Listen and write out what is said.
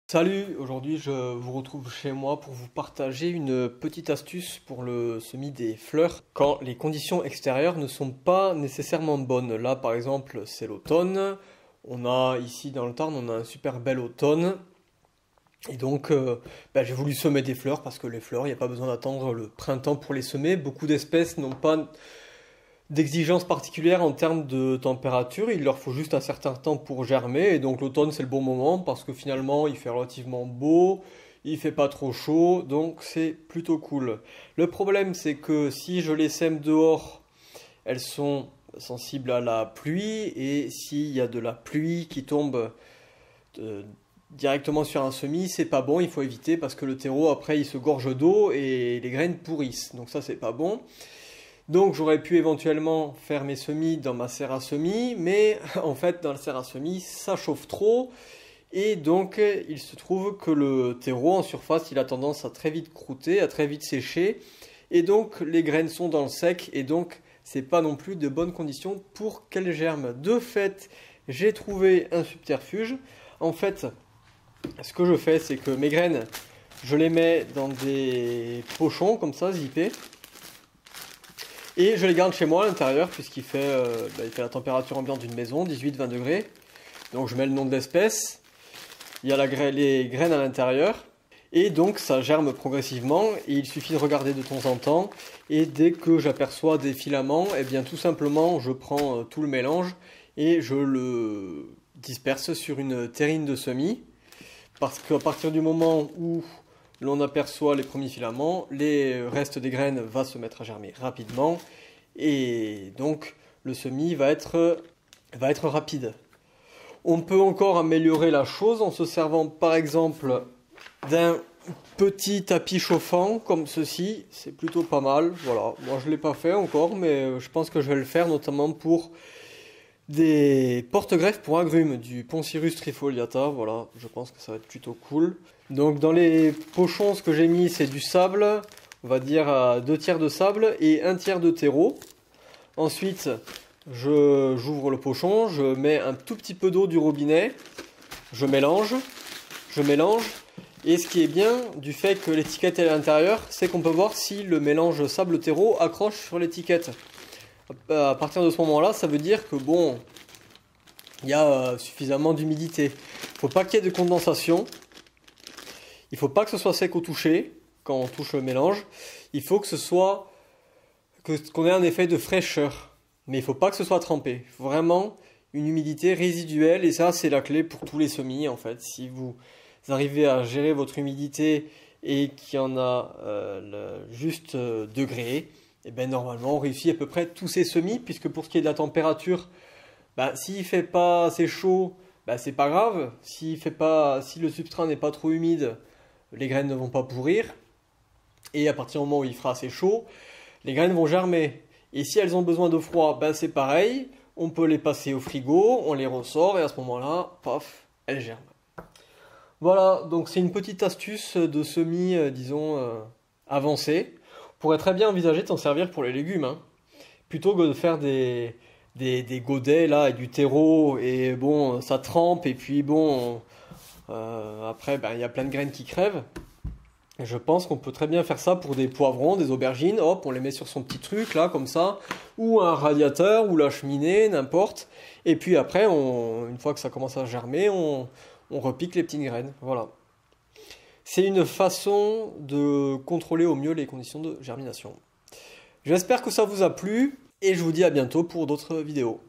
Salut, aujourd'hui je vous retrouve chez moi pour vous partager une petite astuce pour le semis des fleurs quand les conditions extérieures ne sont pas nécessairement bonnes. Là par exemple c'est l'automne, on a ici dans le Tarn on a un super bel automne et donc j'ai voulu semer des fleurs parce que les fleurs il n'y a pas besoin d'attendre le printemps pour les semer. Beaucoup d'espèces n'ont pas d'exigences particulières en termes de température, il leur faut juste un certain temps pour germer, et donc l'automne c'est le bon moment parce que finalement il fait relativement beau, il fait pas trop chaud, donc c'est plutôt cool. Le problème c'est que si je les sème dehors, elles sont sensibles à la pluie, et s'il y a de la pluie qui tombe euh, directement sur un semis, c'est pas bon, il faut éviter parce que le terreau après il se gorge d'eau et les graines pourrissent, donc ça c'est pas bon. Donc j'aurais pu éventuellement faire mes semis dans ma serre à semis, mais en fait dans la serre à semis ça chauffe trop, et donc il se trouve que le terreau en surface il a tendance à très vite croûter, à très vite sécher, et donc les graines sont dans le sec, et donc c'est pas non plus de bonnes conditions pour qu'elles germent. De fait, j'ai trouvé un subterfuge. En fait, ce que je fais c'est que mes graines, je les mets dans des pochons comme ça, zippés. Et je les garde chez moi à l'intérieur puisqu'il fait, il fait la température ambiante d'une maison, 18-20 degrés. Donc je mets le nom de l'espèce, il y a les graines à l'intérieur, et donc ça germe progressivement, et il suffit de regarder de temps en temps, et dès que j'aperçois des filaments, et bien tout simplement je prends tout le mélange et je le disperse sur une terrine de semis, parce qu'à partir du moment où l'on aperçoit les premiers filaments, les restes des graines va se mettre à germer rapidement, et donc le semis va être rapide. On peut encore améliorer la chose en se servant par exemple d'un petit tapis chauffant comme ceci, c'est plutôt pas mal. Voilà, moi je ne l'ai pas fait encore, mais je pense que je vais le faire notamment pour des porte-greffes pour agrumes du Poncirus trifoliata. Voilà, je pense que ça va être plutôt cool. Donc dans les pochons, ce que j'ai mis c'est du sable, on va dire à 2 tiers de sable et 1 tiers de terreau. Ensuite j'ouvre le pochon, je mets un tout petit peu d'eau du robinet, je mélange, et ce qui est bien du fait que l'étiquette est à l'intérieur, c'est qu'on peut voir si le mélange sable-terreau accroche sur l'étiquette. À partir de ce moment-là, ça veut dire que bon, il y a suffisamment d'humidité. Il ne faut pas qu'il y ait de condensation. Il ne faut pas que ce soit sec au toucher quand on touche le mélange. Il faut que qu'on ait un effet de fraîcheur. Mais il ne faut pas que ce soit trempé. Il faut vraiment une humidité résiduelle, et ça c'est la clé pour tous les semis en fait. Si vous arrivez à gérer votre humidité et qu'il y en a juste degré, et bien normalement on réussit à peu près tous ces semis, puisque pour ce qui est de la température, s'il fait pas assez chaud, c'est pas grave. Si le substrat n'est pas trop humide, les graines ne vont pas pourrir. Et à partir du moment où il fera assez chaud, les graines vont germer. Et si elles ont besoin de froid, c'est pareil. On peut les passer au frigo, on les ressort, et à ce moment-là, paf, elles germent. Voilà, donc c'est une petite astuce de semis, avancée. On pourrait très bien envisager de s'en servir pour les légumes, hein. Plutôt que de faire des godets là, avec du terreau, et bon, ça trempe, et puis bon, après, il y a plein de graines qui crèvent. Je pense qu'on peut très bien faire ça pour des poivrons, des aubergines, hop, on les met sur son petit truc là, comme ça, ou un radiateur, ou la cheminée, n'importe. Et puis après, une fois que ça commence à germer, on repique les petites graines. Voilà. C'est une façon de contrôler au mieux les conditions de germination. J'espère que ça vous a plu, et je vous dis à bientôt pour d'autres vidéos.